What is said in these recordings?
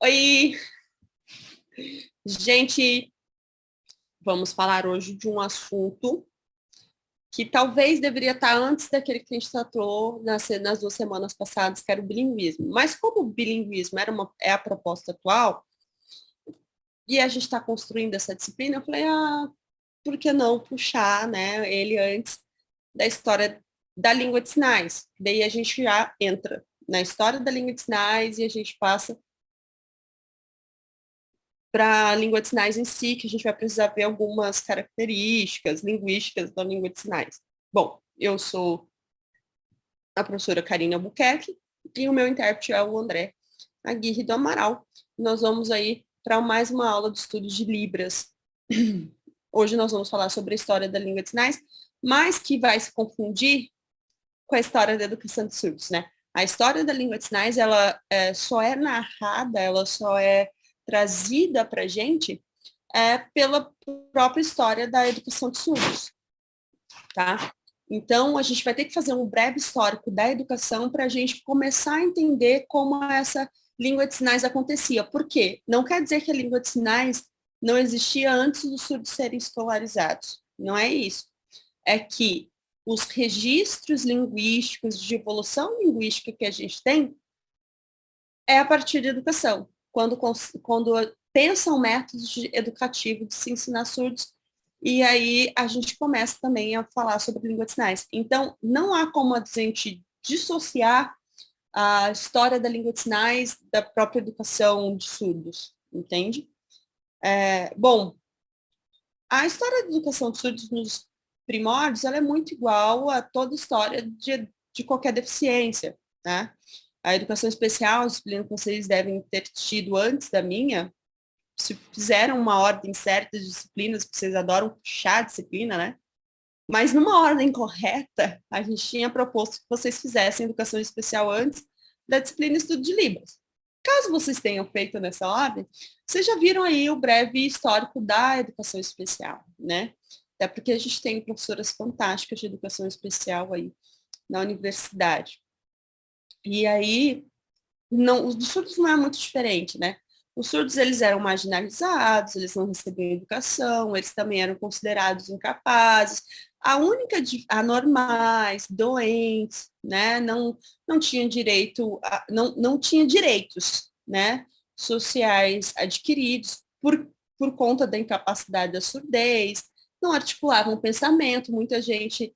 Oi, gente, vamos falar hoje de um assunto que talvez deveria estar antes daquele que a gente tratou nas 2 semanas passadas, que era o bilinguismo. Mas como o bilinguismo é a proposta atual, e a gente está construindo essa disciplina, eu falei, por que não puxar, né, ele antes da história da língua de sinais? Daí a gente já entra na história da língua de sinais e a gente passa para a língua de sinais em si, que a gente vai precisar ver algumas características linguísticas da língua de sinais. Bom, eu sou a professora Karine Albuquerque e o meu intérprete é o André Aguirre do Amaral. Nós vamos aí para mais uma aula de estudo de Libras. Hoje nós vamos falar sobre a história da língua de sinais, mas que vai se confundir com a história da educação de surdos, né? A história da língua de sinais, ela só é narrada, ela só é trazida para a gente pela própria história da educação de surdos, tá? Então, a gente vai ter que fazer um breve histórico da educação para a gente começar a entender como essa língua de sinais acontecia. Por quê? Não quer dizer que a língua de sinais não existia antes dos surdos serem escolarizados. Não é isso. É que os registros linguísticos, de evolução linguística que a gente tem, é a partir da educação. Quando pensam métodos educativos de se ensinar surdos, e aí a gente começa também a falar sobre língua de sinais. Então, não há como a gente dissociar a história da língua de sinais da própria educação de surdos, entende? Bom, a história da educação de surdos nos primórdios, ela é muito igual a toda história de qualquer deficiência, né? A educação especial, a disciplina que vocês devem ter tido antes da minha, se fizeram uma ordem certa de disciplinas, porque vocês adoram puxar a disciplina, né? Mas numa ordem correta, a gente tinha proposto que vocês fizessem educação especial antes da disciplina Estudo de Libras. Caso vocês tenham feito nessa ordem, vocês já viram aí o breve histórico da educação especial, né? Até porque a gente tem professoras fantásticas de educação especial aí na universidade. E aí, não, os surdos não é muito diferente, né? Os surdos, eles eram marginalizados, eles não recebiam educação, eles também eram considerados incapazes, anormais, doentes, né? Não tinham direito, não tinha direitos, né? Sociais adquiridos por conta da incapacidade da surdez, não articulavam o pensamento, muita gente,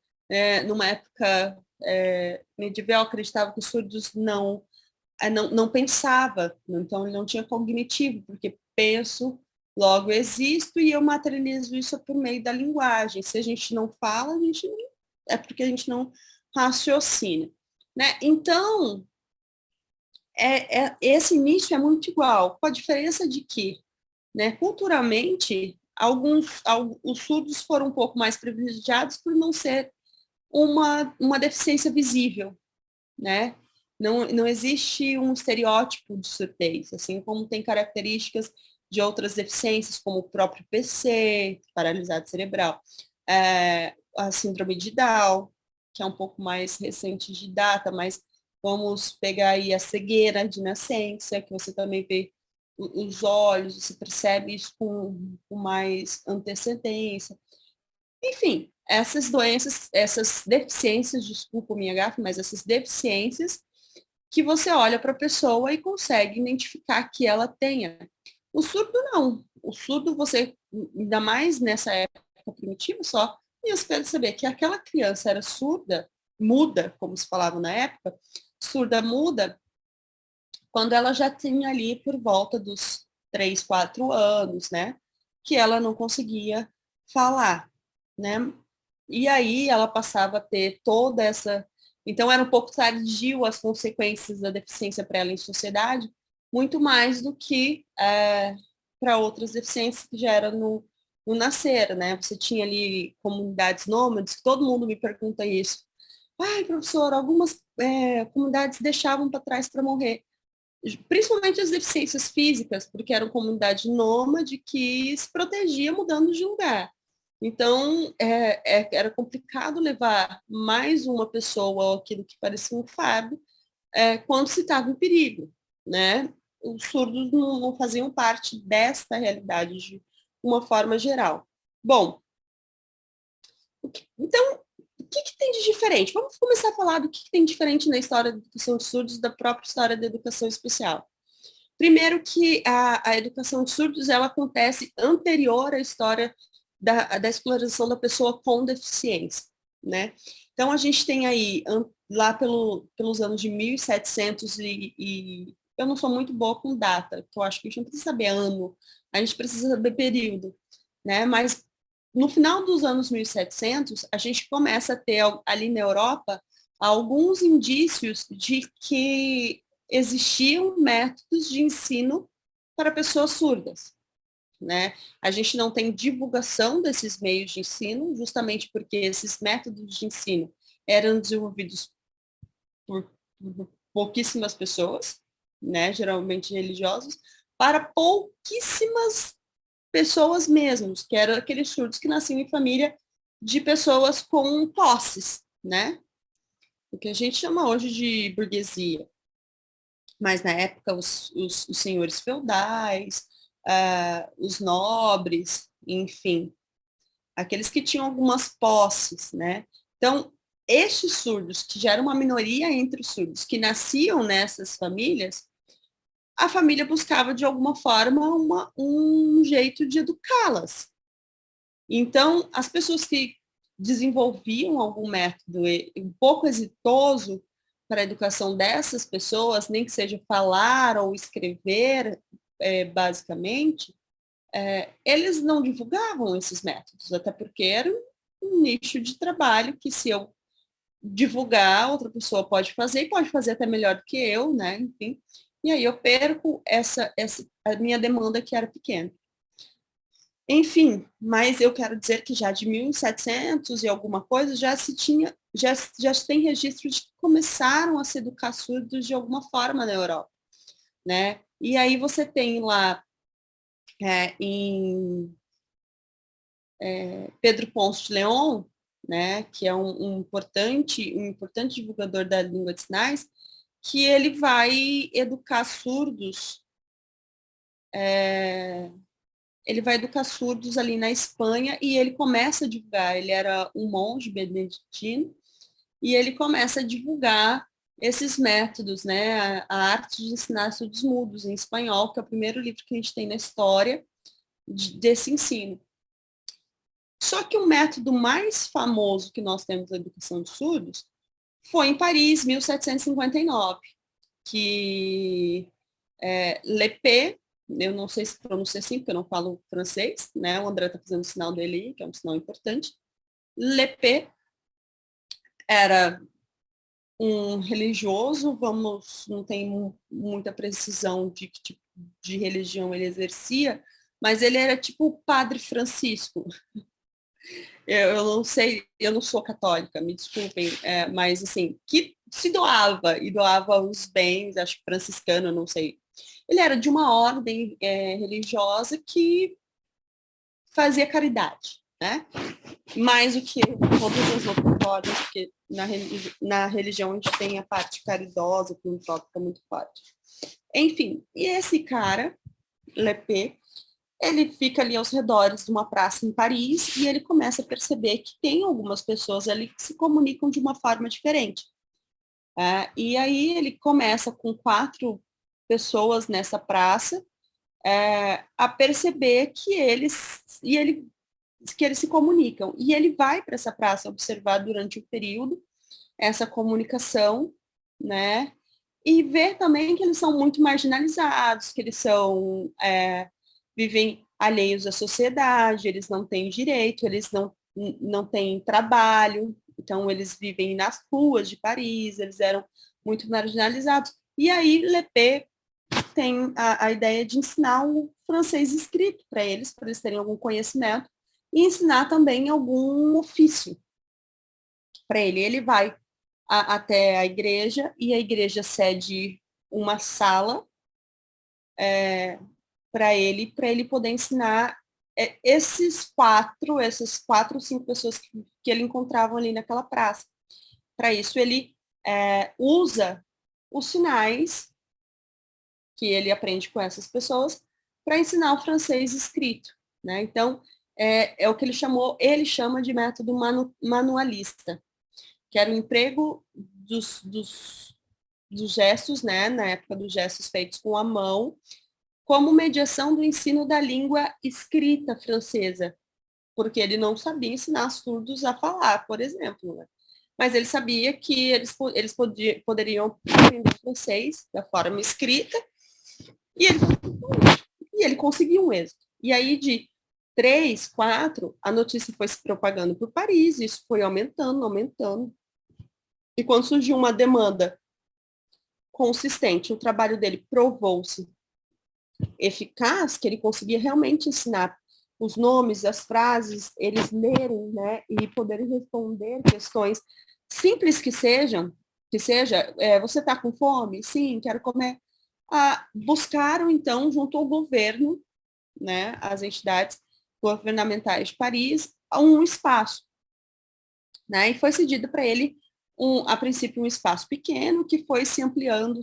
numa época medieval, acreditava que os surdos não pensava, então ele não tinha cognitivo, porque penso, logo existo e eu materializo isso por meio da linguagem. Se a gente não fala, é porque a gente não raciocina, né? Então, esse início é muito igual, com a diferença de que, né, culturalmente, os surdos foram um pouco mais privilegiados por não ser uma deficiência visível, né? Não existe um estereótipo de surdez, assim como tem características de outras deficiências, como o próprio PC, paralisado cerebral, a síndrome de Down, que é um pouco mais recente de data, mas vamos pegar aí a cegueira de nascença, que você também vê os olhos, você percebe isso com mais antecedência. Enfim, essas doenças, essas deficiências, desculpa o minha gafe, mas essas deficiências que você olha para a pessoa e consegue identificar que ela tenha. O surdo não. O surdo você, ainda mais nessa época primitiva, só ia perceber que aquela criança era surda, muda, como se falava na época, surda muda, quando ela já tinha ali por volta dos 3, 4 anos, né? Que ela não conseguia falar, né? E aí ela passava a ter toda essa. Então era um pouco tardio as consequências da deficiência para ela em sociedade, muito mais do que para outras deficiências que já eram no nascer, né? Você tinha ali comunidades nômades, todo mundo me pergunta isso. Ai, professor, algumas comunidades deixavam para trás para morrer, principalmente as deficiências físicas, porque era uma comunidade nômade que se protegia mudando de lugar. Então, era complicado levar mais uma pessoa ou aquilo que parecia um fardo quando se estava em perigo, né? os surdos não faziam parte desta realidade de uma forma geral. Bom, então, o que tem de diferente? Vamos começar a falar do que tem de diferente na história da educação de surdos da própria história da educação especial. Primeiro que a educação de surdos ela acontece anterior à história da exploração da pessoa com deficiência, né? Então, a gente tem aí, lá pelos anos de 1700 e eu não sou muito boa com data, que eu acho que a gente não precisa saber ano, a gente precisa saber período, né? Mas no final dos anos 1700, a gente começa a ter ali na Europa alguns indícios de que existiam métodos de ensino para pessoas surdas, né? A gente não tem divulgação desses meios de ensino, justamente porque esses métodos de ensino eram desenvolvidos por pouquíssimas pessoas, né? Geralmente religiosos, para pouquíssimas pessoas mesmos, que eram aqueles surdos que nasciam em família de pessoas com posses, né? O que a gente chama hoje de burguesia. Mas na época os senhores feudais, os nobres, enfim, aqueles que tinham algumas posses, né? Então, estes surdos, que já era uma minoria entre os surdos, que nasciam nessas famílias, a família buscava de alguma forma um jeito de educá-las. Então, as pessoas que desenvolviam algum método um pouco exitoso para a educação dessas pessoas, nem que seja falar ou escrever, basicamente, eles não divulgavam esses métodos, até porque era um nicho de trabalho que se eu divulgar, outra pessoa pode fazer e pode fazer até melhor do que eu, né? Enfim. E aí eu perco a minha demanda que era pequena. Enfim, mas eu quero dizer que já de 1700 e alguma coisa já se tem registros de que começaram a se educar surdos de alguma forma na Europa, né? E aí você tem lá em Pedro Ponce de León, né, que é um importante divulgador da língua de sinais, que ele vai educar surdos ali na Espanha e ele começa a divulgar, ele era um monge beneditino, e ele começa a divulgar esses métodos, né, a arte de ensinar surdos mudos em espanhol, que é o primeiro livro que a gente tem na história desse ensino. Só que o método mais famoso que nós temos na educação de surdos foi em Paris, 1759, que Lepé, eu não sei se pronuncia assim, porque eu não falo francês, né? O André está fazendo o sinal dele aí, que é um sinal importante. Lepé era um religioso, não tem muita precisão de que tipo de religião ele exercia, mas ele era tipo o Padre Francisco. Eu não sei, eu não sou católica, me desculpem, mas assim, que se doava e doava os bens, acho que franciscano, não sei. Ele era de uma ordem religiosa que fazia caridade, né? Mais do que todas as outras ordens, porque na religião a gente tem a parte caridosa, filantrópica muito forte. Enfim, e esse cara, Lepé, ele fica ali aos redores de uma praça em Paris e ele começa a perceber que tem algumas pessoas ali que se comunicam de uma forma diferente. E aí ele começa com 4 pessoas nessa praça a perceber que eles se comunicam. E ele vai para essa praça observar durante o período essa comunicação, né? E ver também que eles são muito marginalizados, que eles vivem alheios à sociedade, eles não têm direito, eles não têm trabalho, então eles vivem nas ruas de Paris, eles eram muito marginalizados. E aí Lepé tem a ideia de ensinar o francês escrito para eles terem algum conhecimento, e ensinar também algum ofício para ele. Ele vai até a igreja, e a igreja cede uma sala para ele poder ensinar essas quatro ou 5 pessoas que ele encontrava ali naquela praça. Para isso, ele usa os sinais que ele aprende com essas pessoas para ensinar o francês escrito, né? Então, é o que ele chama de método manualista, que era o emprego dos gestos, né, na época dos gestos feitos com a mão, como mediação do ensino da língua escrita francesa, porque ele não sabia ensinar surdos a falar, por exemplo, né? Mas ele sabia que eles poderiam aprender francês da forma escrita, e ele conseguiu um êxito. E aí, de 3, 4, a notícia foi se propagando por Paris, isso foi aumentando, aumentando. E quando surgiu uma demanda consistente, o trabalho dele provou-se eficaz, que ele conseguia realmente ensinar os nomes, as frases, eles lerem, né, e poderem responder questões simples que seja, você está com fome? Sim, quero comer. Buscaram, então, junto ao governo, né, as entidades governamentais de Paris, um espaço, né, e foi cedido para ele, a princípio, um espaço pequeno, que foi se ampliando,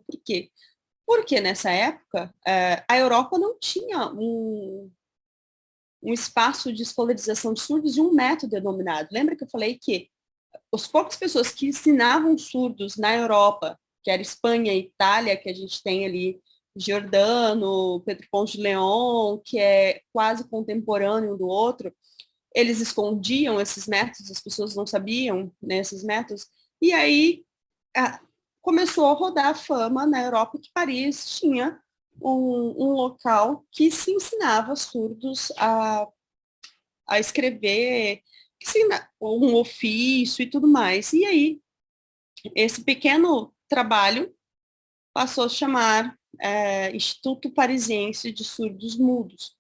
por quê? Porque nessa época, a Europa não tinha um espaço de escolarização de surdos de um método denominado. Lembra que eu falei que as poucas pessoas que ensinavam surdos na Europa, que era Espanha e Itália, que a gente tem ali Giordano, Pedro Ponte de Leon, que é quase contemporâneo um do outro, eles escondiam esses métodos, as pessoas não sabiam, né, esses métodos, e aí começou a rodar a fama na Europa que Paris tinha um local que se ensinava surdos a escrever, um ofício e tudo mais. E aí, esse pequeno trabalho passou a chamar Instituto Parisiense de Surdos Mudos.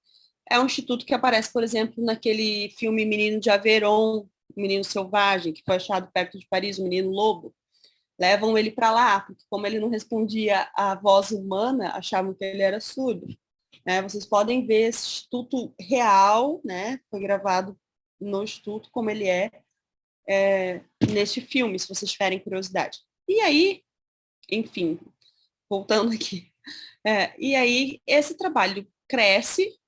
É um instituto que aparece, por exemplo, naquele filme Menino de Aveyron, Menino Selvagem, que foi achado perto de Paris, o Menino Lobo. Levam ele para lá, porque como ele não respondia à voz humana, achavam que ele era surdo. Vocês podem ver esse instituto real, né? Foi gravado no instituto como ele neste filme, se vocês tiverem curiosidade. E aí, enfim, voltando aqui. E aí, esse trabalho cresce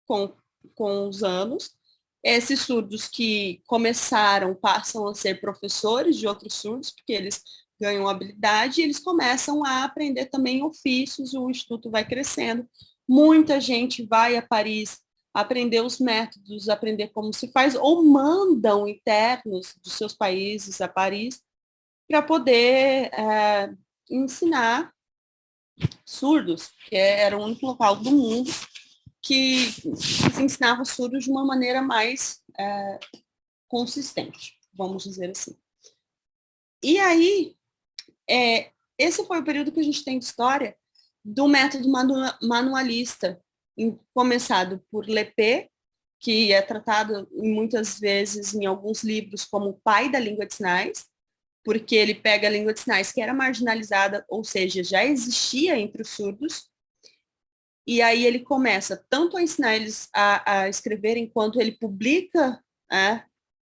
com os anos. Esses surdos que começaram passam a ser professores de outros surdos, porque eles ganham habilidade e eles começam a aprender também ofícios, o instituto vai crescendo. Muita gente vai a Paris aprender os métodos, aprender como se faz, ou mandam internos dos seus países a Paris para poder ensinar surdos, que era o único local do mundo que se ensinava surdos de uma maneira mais consistente, vamos dizer assim. E aí, esse foi o período que a gente tem de história do método manualista, começado por Lepé, que é tratado muitas vezes em alguns livros como o pai da língua de sinais, porque ele pega a língua de sinais que era marginalizada, ou seja, já existia entre os surdos, e aí ele começa tanto a ensinar eles a escreverem, quanto ele publica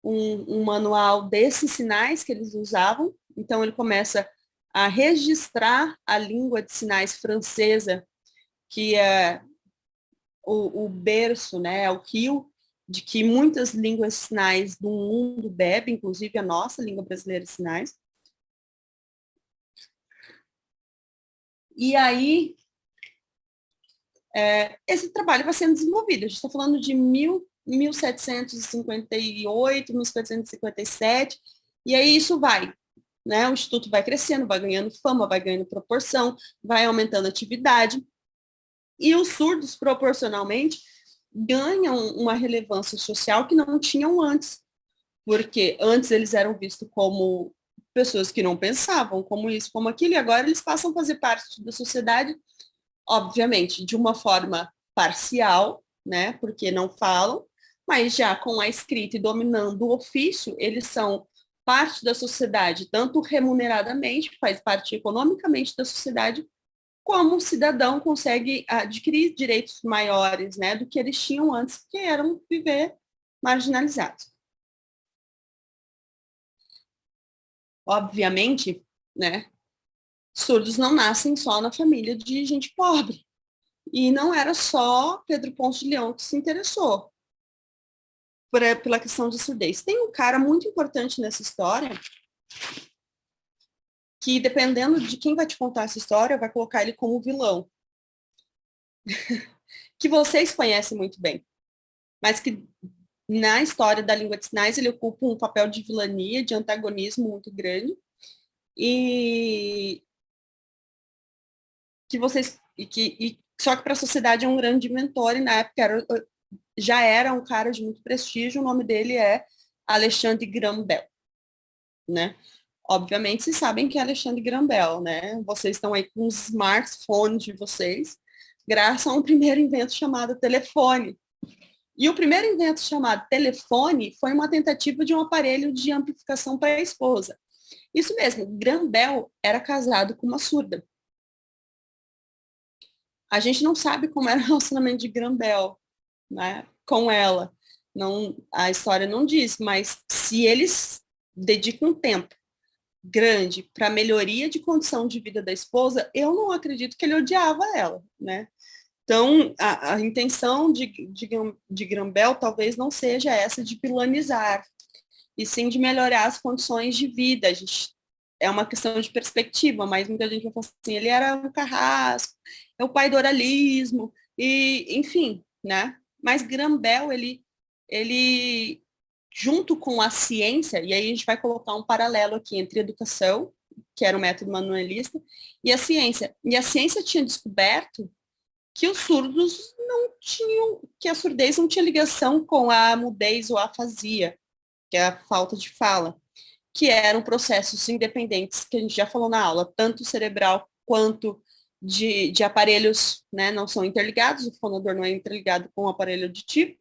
um manual desses sinais que eles usavam. Então ele começa a registrar a língua de sinais francesa, que é o berço, né, o rio de que muitas línguas de sinais do mundo bebem, inclusive a nossa língua brasileira de sinais. E aí, esse trabalho vai sendo desenvolvido. A gente está falando de 1758, 1757, e aí isso vai, né? O Instituto vai crescendo, vai ganhando fama, vai ganhando proporção, vai aumentando a atividade, e os surdos, proporcionalmente, ganham uma relevância social que não tinham antes, porque antes eles eram vistos como pessoas que não pensavam, como isso, como aquilo, e agora eles passam a fazer parte da sociedade, obviamente, de uma forma parcial, né, porque não falam, mas já com a escrita e dominando o ofício, eles são parte da sociedade, tanto remuneradamente, faz parte economicamente da sociedade, como o cidadão consegue adquirir direitos maiores, né, do que eles tinham antes, que eram viver marginalizados. Obviamente, né, Surdos não nascem só na família de gente pobre. E não era só Pedro Ponce de Leão que se interessou pela questão de surdez. Tem um cara muito importante nessa história, que dependendo de quem vai te contar essa história, vai colocar ele como vilão. Que vocês conhecem muito bem, mas que na história da língua de sinais ele ocupa um papel de vilania, de antagonismo muito grande, e que vocês só que para a sociedade é um grande mentor, e na época já era um cara de muito prestígio. O nome dele é Alexandre Graham Bell, né? Obviamente vocês sabem que é Alexandre Graham Bell, né? Vocês estão aí com os smartphones de vocês, graças a um primeiro invento chamado telefone. E o primeiro invento chamado telefone foi uma tentativa de um aparelho de amplificação para a esposa. Isso mesmo, Graham Bell era casado com uma surda. A gente não sabe como era o relacionamento de Graham Bell, né, com ela. Não, a história não diz, mas se eles dedicam um tempo grande para a melhoria de condição de vida da esposa, eu não acredito que ele odiava ela, né? Então, a intenção de Graham Bell talvez não seja essa de vilanizar, e sim de melhorar as condições de vida. É uma questão de perspectiva, mas muita gente vai falar assim, ele era um carrasco, é o pai do oralismo, e enfim, né? Mas Graham Bell, ele, junto com a ciência, e aí a gente vai colocar um paralelo aqui entre educação, que era o método manuelista, e a ciência. E a ciência tinha descoberto que os surdos não tinham, que a surdez não tinha ligação com a mudez ou a afasia, que é a falta de fala, que eram processos independentes, que a gente já falou na aula, tanto cerebral quanto de aparelhos, né, não são interligados, o fonador não é interligado com o aparelho auditivo,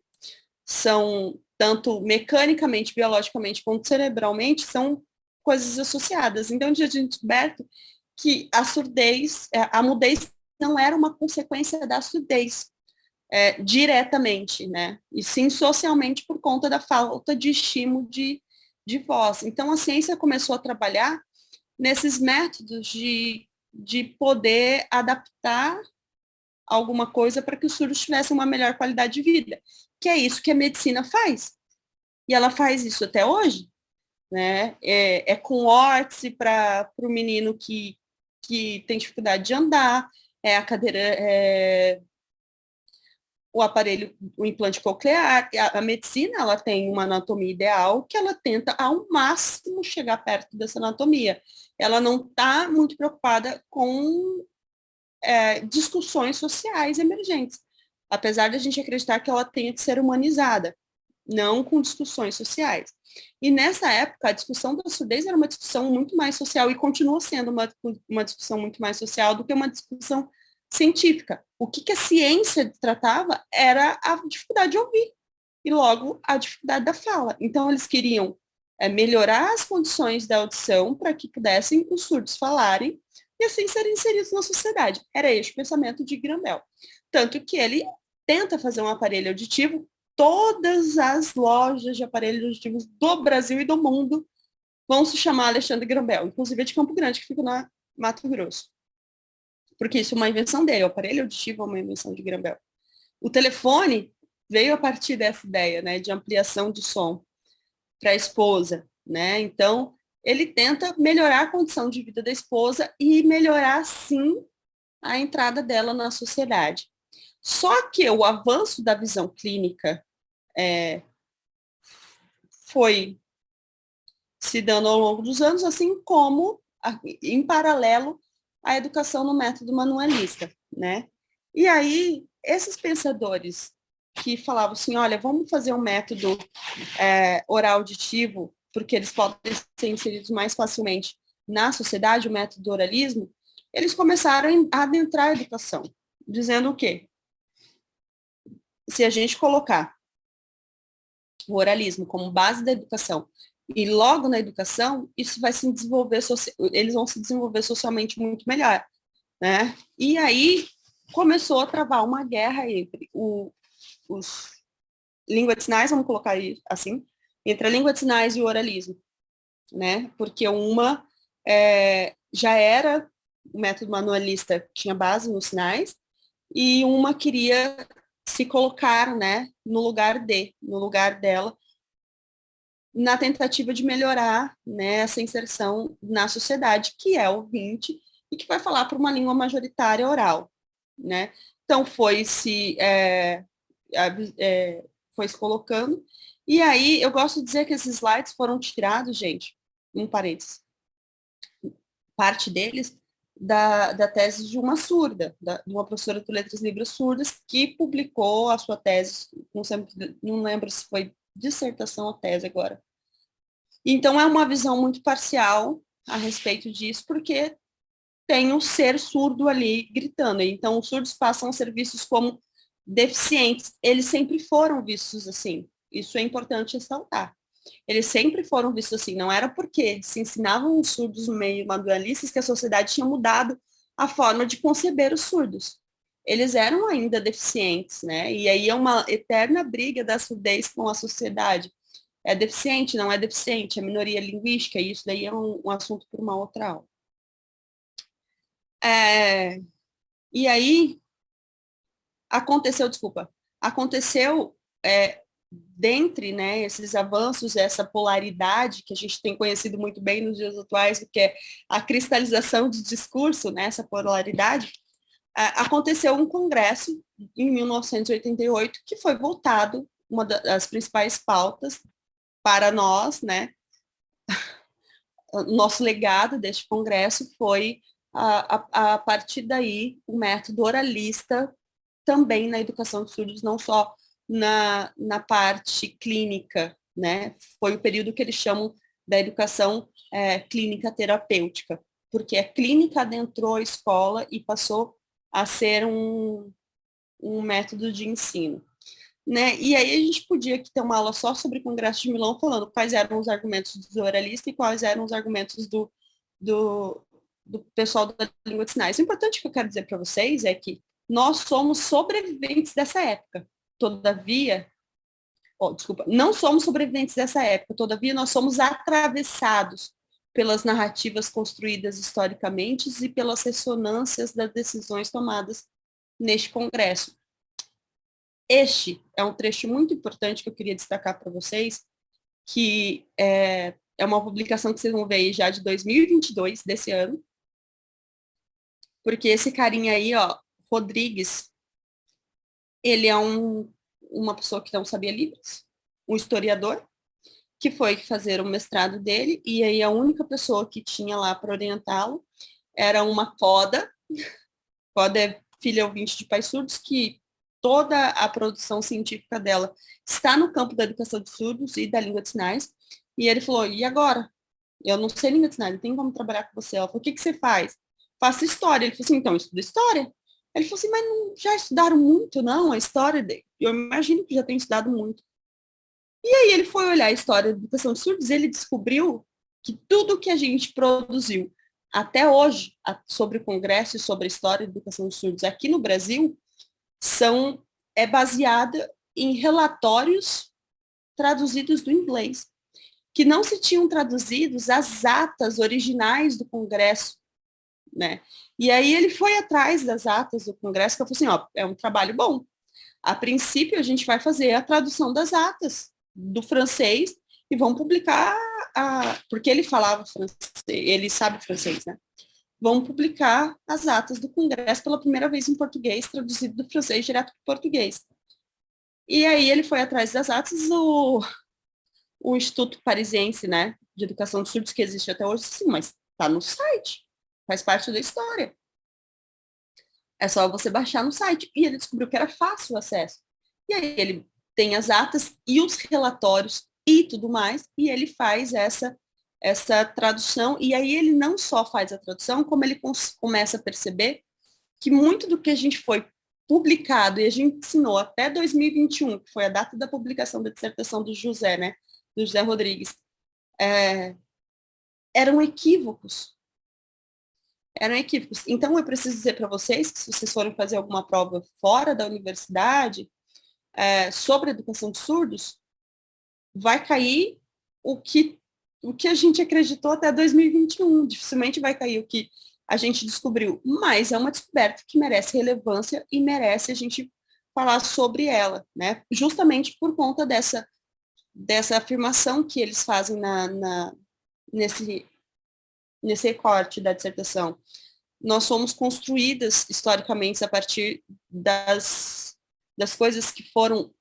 são tanto mecanicamente, biologicamente, quanto cerebralmente, são coisas associadas. Então, a gente descoberto que a surdez, a mudez não era uma consequência da surdez diretamente, né? E sim socialmente por conta da falta de estímulo de voz. Então, a ciência começou a trabalhar nesses métodos de poder adaptar alguma coisa para que os surdos tivessem uma melhor qualidade de vida, que é isso que a medicina faz. E ela faz isso até hoje, né? É com órtese para o menino que tem dificuldade de andar, é a cadeira, o aparelho, o implante coclear. A medicina, ela tem uma anatomia ideal que ela tenta ao máximo chegar perto dessa anatomia. Ela não está muito preocupada com discussões sociais emergentes, apesar de a gente acreditar que ela tenha que ser humanizada, não com discussões sociais. E nessa época, a discussão da surdez era uma discussão muito mais social e continua sendo uma discussão muito mais social do que uma discussão científica. O que a ciência tratava era a dificuldade de ouvir e logo a dificuldade da fala. Então, eles queriam melhorar as condições da audição para que pudessem os surdos falarem e assim serem inseridos na sociedade. Era este o pensamento de Graham Bell. Tanto que ele tenta fazer um aparelho auditivo. Todas as lojas de aparelhos auditivos do Brasil e do mundo vão se chamar Alexandre Graham Bell, inclusive a de Campo Grande, que fica na Mato Grosso. Porque isso é uma invenção dele, o aparelho auditivo é uma invenção de Graham Bell. O telefone veio a partir dessa ideia, né, de ampliação de som para a esposa, né? Então, ele tenta melhorar a condição de vida da esposa e melhorar, sim, a entrada dela na sociedade. Só que o avanço da visão clínica foi se dando ao longo dos anos, assim como, em paralelo, a educação no método manualista, né? E aí, esses pensadores que falavam assim, olha, vamos fazer um método oral auditivo, porque eles podem ser inseridos mais facilmente na sociedade, o método do oralismo, eles começaram a adentrar a educação, dizendo o quê? Se a gente colocar o oralismo como base da educação e logo na educação, isso vai se desenvolver, eles vão se desenvolver socialmente muito melhor, né? E aí começou a travar uma guerra entre os língua de sinais, vamos colocar assim, entre a língua de sinais e o oralismo, né? Porque uma já era o método manualista tinha base nos sinais, e uma queria se colocar, né, no lugar dela, na tentativa de melhorar, né, essa inserção na sociedade, que é ouvinte, e que vai falar para uma língua majoritária oral, né? Então, foi se colocando, e aí eu gosto de dizer que esses slides foram tirados, gente, um parênteses, parte deles da tese de uma surda, de uma professora de letras livres surdas, que publicou a sua tese, não lembro se foi dissertação ou tese agora. Então, é uma visão muito parcial a respeito disso, porque tem um ser surdo ali gritando. Então, os surdos passam a ser vistos como deficientes. Eles sempre foram vistos assim. Isso é importante ressaltar. Eles sempre foram vistos assim. Não era porque se ensinavam os surdos no meio manualistas que a sociedade tinha mudado a forma de conceber os surdos. Eles eram ainda deficientes, né? E aí é uma eterna briga da surdez com a sociedade. É deficiente, não é deficiente, é minoria linguística, e isso daí é um assunto para uma outra aula. E aí, aconteceu dentre, né, esses avanços, essa polaridade que a gente tem conhecido muito bem nos dias atuais, que é a cristalização de discurso, né, essa polaridade, aconteceu um congresso em 1988 que foi voltado, uma das principais pautas para nós, né, o nosso legado deste congresso foi, a partir daí, o método oralista também na educação de surdos, não só na parte clínica, né? Foi o período que eles chamam da educação clínica terapêutica, porque a clínica adentrou a escola e passou a ser um método de ensino. Né? E aí a gente podia aqui ter uma aula só sobre o Congresso de Milão, falando quais eram os argumentos do oralista e quais eram os argumentos do, do pessoal da língua de sinais. O importante que eu quero dizer para vocês é que nós somos sobreviventes dessa época. Todavia, não somos sobreviventes dessa época, todavia nós somos atravessados pelas narrativas construídas historicamente e pelas ressonâncias das decisões tomadas neste congresso. Este é um trecho muito importante que eu queria destacar para vocês, que é uma publicação que vocês vão ver aí já de 2022, desse ano, porque esse carinha aí, ó, Rodrigues, ele é uma pessoa que não sabia Libras, um historiador, que foi fazer o mestrado dele, e aí a única pessoa que tinha lá para orientá-lo era uma Coda é filha ouvinte de pais surdos, que toda a produção científica dela está no campo da educação de surdos e da língua de sinais. E ele falou, e agora? Eu não sei língua de sinais, não tem como trabalhar com você. Ela falou, o que você faz? Faço história. Ele falou assim, então, estuda história. Ele falou assim, mas não, já estudaram muito, não, a história dele. Eu imagino que já tem estudado muito. E aí ele foi olhar a história da educação de surdos e ele descobriu que tudo que a gente produziu até hoje sobre o Congresso e sobre a história da educação de surdos aqui no Brasil é baseada em relatórios traduzidos do inglês, que não se tinham traduzidos as atas originais do Congresso, né? E aí ele foi atrás das atas do Congresso, que eu falei assim, ó, é um trabalho bom. A princípio, a gente vai fazer a tradução das atas do francês e vão publicar, porque ele falava francês, ele sabe francês, né? Vão publicar as atas do Congresso pela primeira vez em português, traduzido do francês direto para o português. E aí ele foi atrás das atas, o Instituto Parisiense, né, de Educação de Surdos, que existe até hoje, sim, mas está no site, faz parte da história. É só você baixar no site. E ele descobriu que era fácil o acesso. E aí ele tem as atas e os relatórios e tudo mais, e ele faz essa tradução, e aí ele não só faz a tradução, como ele começa a perceber que muito do que a gente foi publicado e a gente ensinou até 2021, que foi a data da publicação da dissertação do José, né, do José Rodrigues, eram equívocos. Eram equívocos. Então, eu preciso dizer para vocês que se vocês forem fazer alguma prova fora da universidade sobre educação de surdos, vai cair o que a gente acreditou até 2021. Dificilmente vai cair o que a gente descobriu, mas é uma descoberta que merece relevância e merece a gente falar sobre ela, né? Justamente por conta dessa afirmação que eles fazem nesse recorte da dissertação. Nós somos construídas historicamente a partir das coisas que foram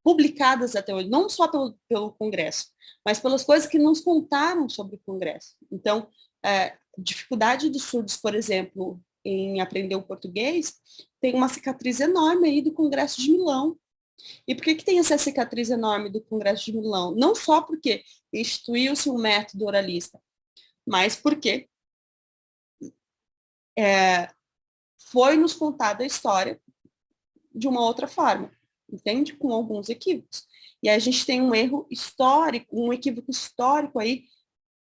publicadas até hoje, não só pelo Congresso, mas pelas coisas que nos contaram sobre o Congresso. Então, dificuldade dos surdos, por exemplo, em aprender o português, tem uma cicatriz enorme aí do Congresso de Milão. E por que tem essa cicatriz enorme do Congresso de Milão? Não só porque instituiu-se um método oralista, mas porque foi nos contada a história de uma outra forma, entende? Com alguns equívocos. E a gente tem um erro histórico, um equívoco histórico aí,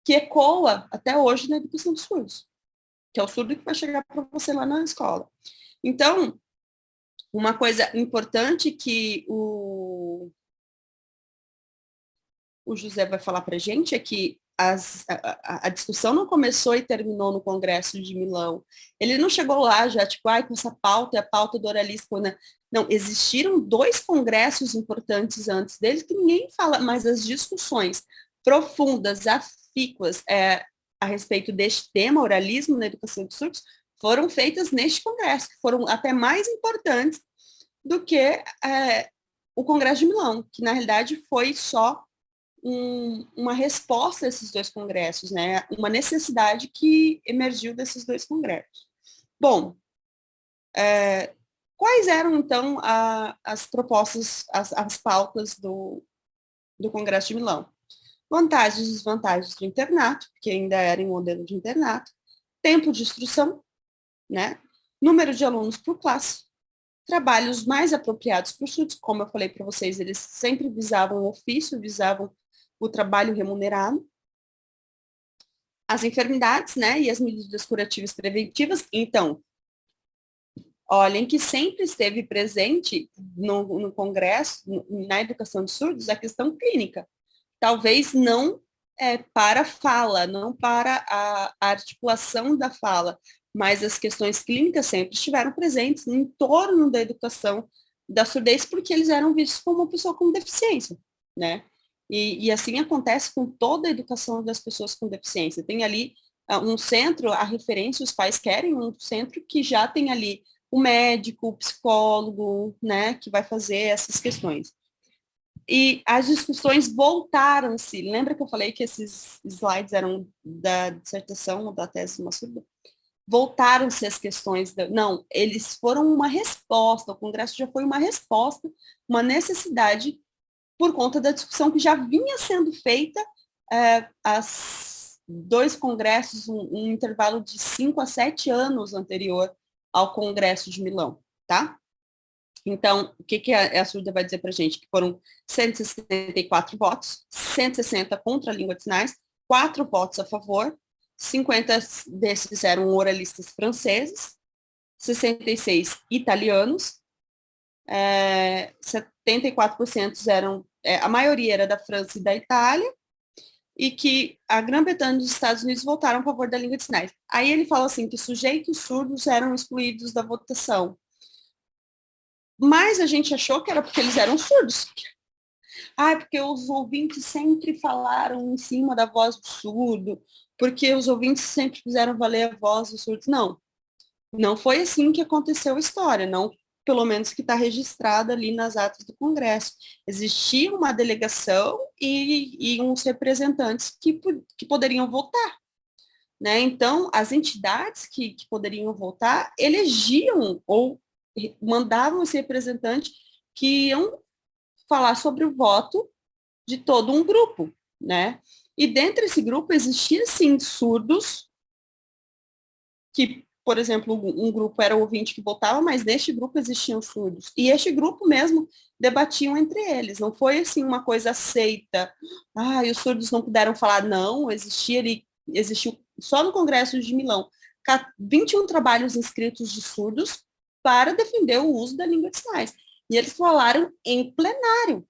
que ecoa até hoje na educação dos surdos, que é o surdo que vai chegar para você lá na escola. Então, uma coisa importante que o José vai falar para a gente é que a discussão não começou e terminou no Congresso de Milão. Ele não chegou lá já, tipo, com essa pauta é a pauta do oralista. Né? Não, existiram 2 congressos importantes antes deles que ninguém fala, mas as discussões profundas, afíquas, a respeito deste tema, oralismo na educação dos surdos, foram feitas neste congresso, que foram até mais importantes do que o Congresso de Milão, que na realidade foi só uma resposta a esses 2 congressos, né? Uma necessidade que emergiu desses 2 congressos. Bom, quais eram, então, as propostas, as pautas do Congresso de Milão? Vantagens e desvantagens do internato, que ainda era em modelo de internato, tempo de instrução, né? Número de alunos por classe, trabalhos mais apropriados para os surdos, como eu falei para vocês, eles sempre visavam o ofício, visavam o trabalho remunerado, as enfermidades, né, e as medidas curativas preventivas. Então, olhem que sempre esteve presente no Congresso, na educação de surdos, a questão clínica. Talvez não para a fala, não para a articulação da fala, mas as questões clínicas sempre estiveram presentes em torno da educação da surdez, porque eles eram vistos como uma pessoa com deficiência, né? E assim acontece com toda a educação das pessoas com deficiência. Tem ali um centro, a referência, os pais querem um centro que já tem ali o médico, o psicólogo, né, que vai fazer essas questões. E as discussões voltaram-se. Lembra que eu falei que esses slides eram da dissertação ou da tese de uma surda? Voltaram-se as questões. Não, eles foram uma resposta. O Congresso já foi uma resposta, uma necessidade por conta da discussão que já vinha sendo feita as 2 congressos, um intervalo de 5 a 7 anos anterior ao Congresso de Milão, tá? Então, o que a surda vai dizer para a gente? Que foram 164 votos, 160 contra a língua de sinais, 4 votos a favor, 50 desses eram oralistas franceses, 66 italianos, 74% eram, a maioria era da França e da Itália, e que a Grã-Bretanha e os Estados Unidos votaram a favor da língua de sinais. Aí ele fala assim, que sujeitos surdos eram excluídos da votação. Mas a gente achou que era porque eles eram surdos. Porque os ouvintes sempre falaram em cima da voz do surdo, porque os ouvintes sempre fizeram valer a voz dos surdos. Não, não foi assim que aconteceu a história, não, pelo menos que está registrada ali nas atas do Congresso. Existia uma delegação e uns representantes que poderiam votar. Né? Então, as entidades que poderiam votar elegiam ou mandavam esse representante que iam falar sobre o voto de todo um grupo, né? E dentro desse grupo existia, sim, surdos, que, por exemplo, um grupo era o ouvinte que votava, mas neste grupo existiam surdos. E este grupo mesmo debatiam entre eles, não foi, assim, uma coisa aceita. E os surdos não puderam falar, não, existiu só no Congresso de Milão, 21 trabalhos inscritos de surdos para defender o uso da língua de sinais. E eles falaram em plenário.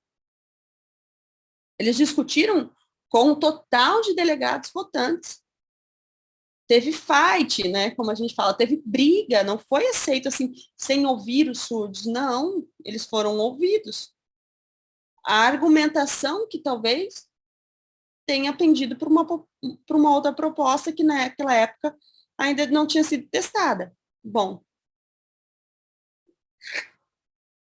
Eles discutiram com um total de delegados votantes. teve fight, né, como a gente fala, teve briga, não foi aceito assim, sem ouvir os surdos, não, eles foram ouvidos. A argumentação que talvez tenha pendido para uma outra proposta que naquela época ainda não tinha sido testada. Bom,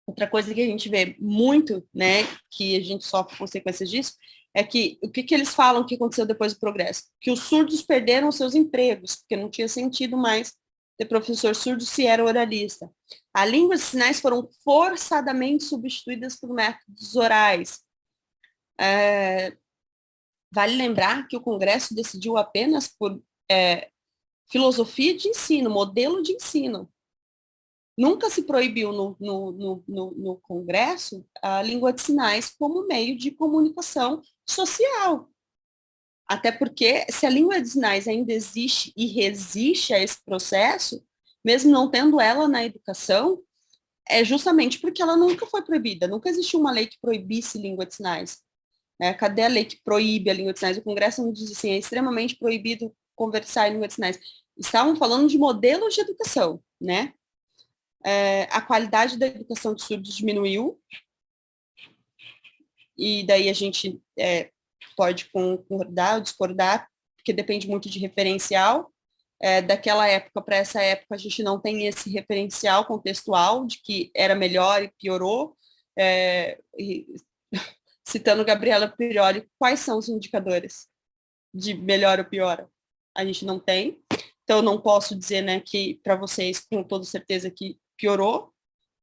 outra coisa que a gente vê muito, né, que a gente sofre consequências disso, é que o que eles falam que aconteceu depois do progresso? Que os surdos perderam seus empregos, porque não tinha sentido mais ter professor surdo se era oralista. A língua de sinais foram forçadamente substituídas por métodos orais. Vale lembrar que o Congresso decidiu apenas por filosofia de ensino, modelo de ensino. Nunca se proibiu no Congresso a língua de sinais como meio de comunicação social. Até porque, se a língua de sinais ainda existe e resiste a esse processo, mesmo não tendo ela na educação, é justamente porque ela nunca foi proibida. Nunca existiu uma lei que proibisse língua de sinais. Cadê a lei que proíbe a língua de sinais? O Congresso não diz assim, é extremamente proibido conversar em língua de sinais. Estavam falando de modelos de educação, né? A qualidade da educação de surdos diminuiu, e daí a gente pode concordar ou discordar, porque depende muito de referencial. Daquela época para essa época, a gente não tem esse referencial contextual de que era melhor e piorou. Citando Gabriela Prioli, quais são os indicadores de melhor ou pior? A gente não tem. Então, eu não posso dizer, né, que para vocês, com toda certeza, que piorou.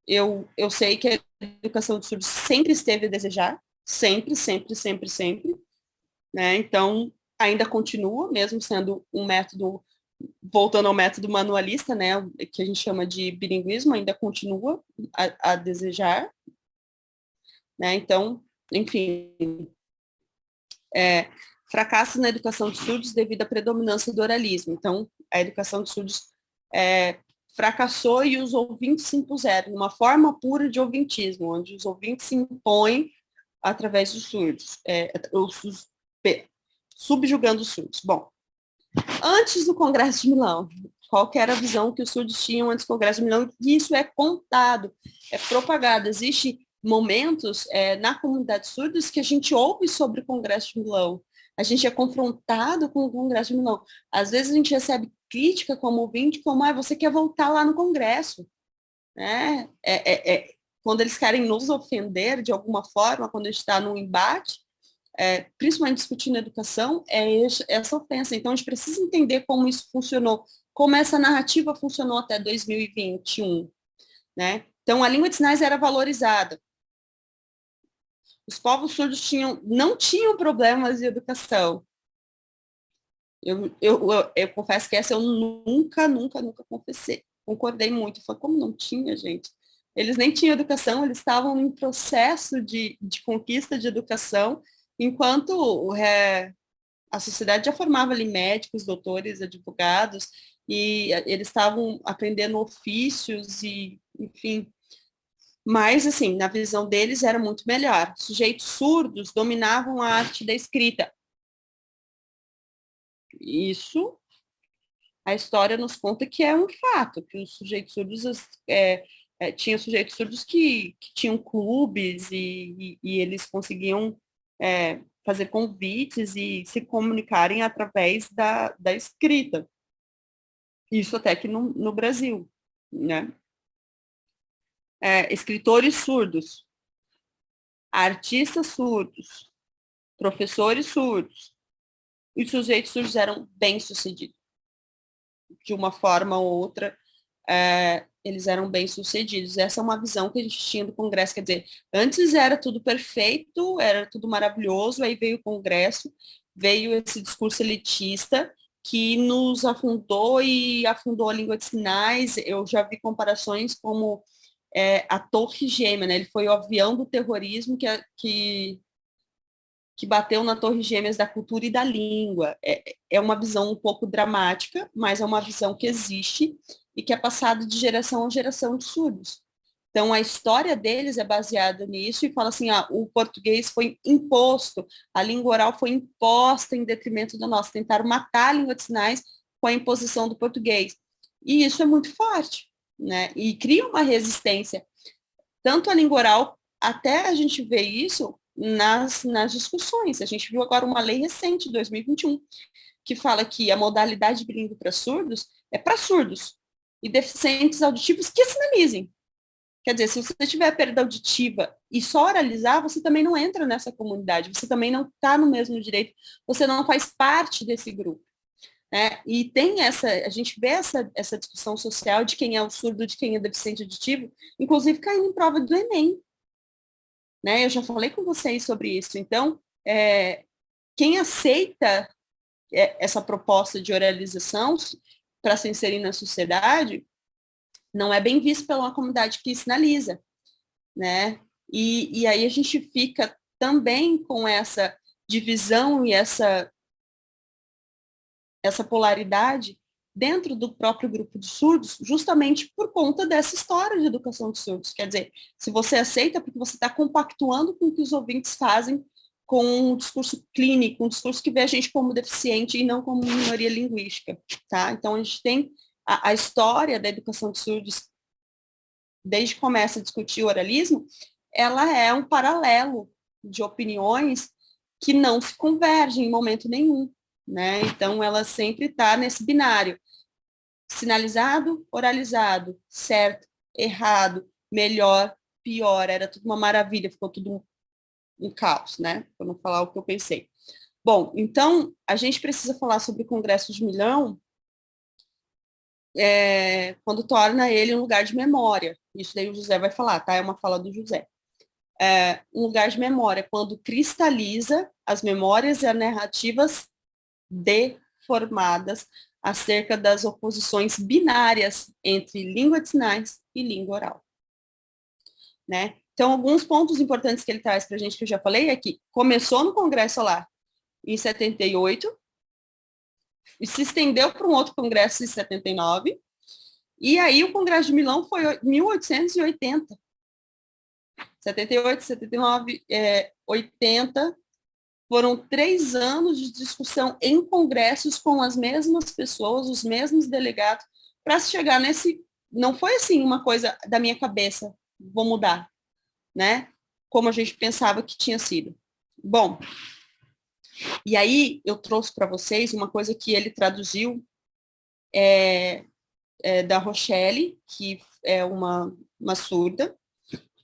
Eu sei que a educação de surdos sempre esteve a desejar, sempre, sempre, sempre, sempre, né? Então, ainda continua, mesmo sendo um método, voltando ao método manualista, né, que a gente chama de bilinguismo, ainda continua a desejar, né? Então, enfim, fracasso na educação de surdos devido à predominância do oralismo. Então, a educação de surdos fracassou e os ouvintes se impuseram, uma forma pura de ouvintismo, onde os ouvintes se impõem através dos surdos, subjugando os surdos. Bom, antes do Congresso de Milão, qual que era a visão que os surdos tinham antes do Congresso de Milão? E isso é contado, é propagado. Existem momentos na comunidade de surdos que a gente ouve sobre o Congresso de Milão. A gente é confrontado com o Congresso de Milão. Às vezes a gente recebe crítica como ouvinte, como você quer voltar lá no Congresso. Né? Quando eles querem nos ofender de alguma forma, quando a gente está num embate, principalmente discutindo educação, essa ofensa. Então, a gente precisa entender como isso funcionou, como essa narrativa funcionou até 2021. Né? Então, a língua de sinais era valorizada. Os povos surdos não tinham problemas de educação. Eu confesso que essa eu nunca concordei muito. Falei, como não tinha, gente? Eles nem tinham educação, eles estavam em processo de conquista de educação, enquanto a sociedade já formava ali médicos, doutores, advogados, e eles estavam aprendendo ofícios e, enfim. Mas, assim, na visão deles era muito melhor. Sujeitos surdos dominavam a arte da escrita. Isso, a história nos conta que é um fato, que os sujeitos surdos, tinha sujeitos surdos que tinham clubes e eles conseguiam fazer convites e se comunicarem através da escrita. Isso até que no Brasil, né? Escritores surdos, artistas surdos, professores surdos, e os sujeitos surdos eram bem-sucedidos. De uma forma ou outra, eles eram bem-sucedidos. Essa é uma visão que a gente tinha do Congresso, quer dizer, antes era tudo perfeito, era tudo maravilhoso, aí veio o Congresso, veio esse discurso elitista, que nos afundou e afundou a língua de sinais. Eu já vi comparações como a Torre Gêmea, né? Ele foi o avião do terrorismo que bateu na Torre Gêmeas da cultura e da língua. É uma visão um pouco dramática, mas é uma visão que existe e que é passada de geração a geração de surdos. Então, a história deles é baseada nisso e fala assim, o português foi imposto, a língua oral foi imposta em detrimento da nossa. Tentaram matar a língua de sinais com a imposição do português. E isso é muito forte, né? E cria uma resistência, tanto à língua oral, até a gente vê isso nas discussões. A gente viu agora uma lei recente, de 2021, que fala que a modalidade bilíngue para surdos é para surdos e deficientes auditivos que sinalizem. Quer dizer, se você tiver perda auditiva e só oralizar, você também não entra nessa comunidade, você também não está no mesmo direito, você não faz parte desse grupo. Né? E tem a gente vê essa discussão social de quem é o surdo, de quem é deficiente auditivo, inclusive caindo em prova do Enem. Né? Eu já falei com vocês sobre isso. Então, quem aceita essa proposta de oralização para se inserir na sociedade, não é bem visto pela uma comunidade que sinaliza, né? E aí a gente fica também com essa divisão e essa polaridade dentro do próprio grupo de surdos, justamente por conta dessa história de educação de surdos. Quer dizer, se você aceita, porque você está compactuando com o que os ouvintes fazem com um discurso clínico, um discurso que vê a gente como deficiente e não como minoria linguística, tá? Então, a gente tem a história da educação de surdos, desde que começa a discutir o oralismo, ela é um paralelo de opiniões que não se convergem em momento nenhum, né? Então, ela sempre está nesse binário, sinalizado, oralizado, certo, errado, melhor, pior, era tudo uma maravilha, ficou tudo um caos, né? Para não falar o que eu pensei. Bom, então, a gente precisa falar sobre o Congresso de Milão quando torna ele um lugar de memória. Isso daí o José vai falar, tá? É uma fala do José. Um lugar de memória, quando cristaliza as memórias e as narrativas deformadas acerca das oposições binárias entre língua de sinais e língua oral. Né? Então, alguns pontos importantes que ele traz para a gente, que eu já falei, é que começou no Congresso lá em 78, e se estendeu para um outro congresso em 79, e aí o Congresso de Milão foi em 1880. 78, 79, 80, foram 3 anos de discussão em congressos com as mesmas pessoas, os mesmos delegados, para chegar nesse... Não foi assim uma coisa da minha cabeça, vou mudar, né? Como a gente pensava que tinha sido. Bom, e aí eu trouxe para vocês uma coisa que ele traduziu da Rochelle, que é uma surda,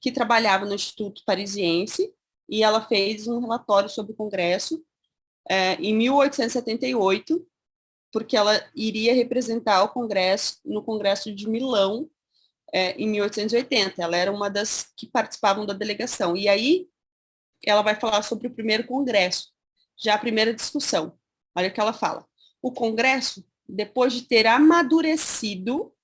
que trabalhava no Instituto Parisiense, e ela fez um relatório sobre o Congresso em 1878, porque ela iria representar o Congresso no Congresso de Milão em 1880. Ela era uma das que participavam da delegação. E aí ela vai falar sobre o primeiro Congresso, já a primeira discussão. Olha o que ela fala. O Congresso, depois de ter amadurecido,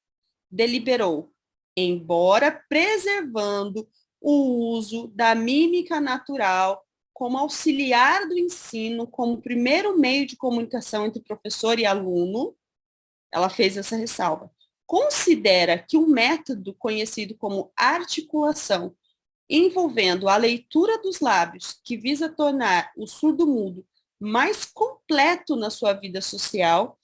deliberou, embora preservando o uso da mímica natural como auxiliar do ensino, como primeiro meio de comunicação entre professor e aluno, ela fez essa ressalva. Considera que o método conhecido como articulação, envolvendo a leitura dos lábios, que visa tornar o surdo-mudo mais completo na sua vida social,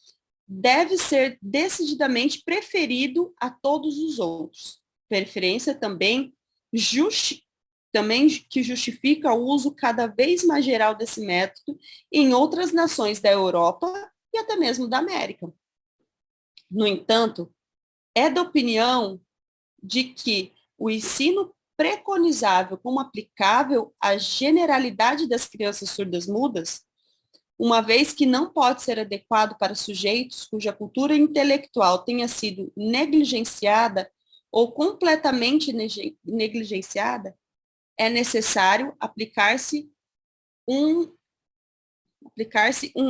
deve ser decididamente preferido a todos os outros. Preferência também que justifica o uso cada vez mais geral desse método em outras nações da Europa e até mesmo da América. No entanto, é da opinião de que o ensino preconizável como aplicável à generalidade das crianças surdas mudas, uma vez que não pode ser adequado para sujeitos cuja cultura intelectual tenha sido negligenciada ou completamente negligenciada, é necessário aplicar-se um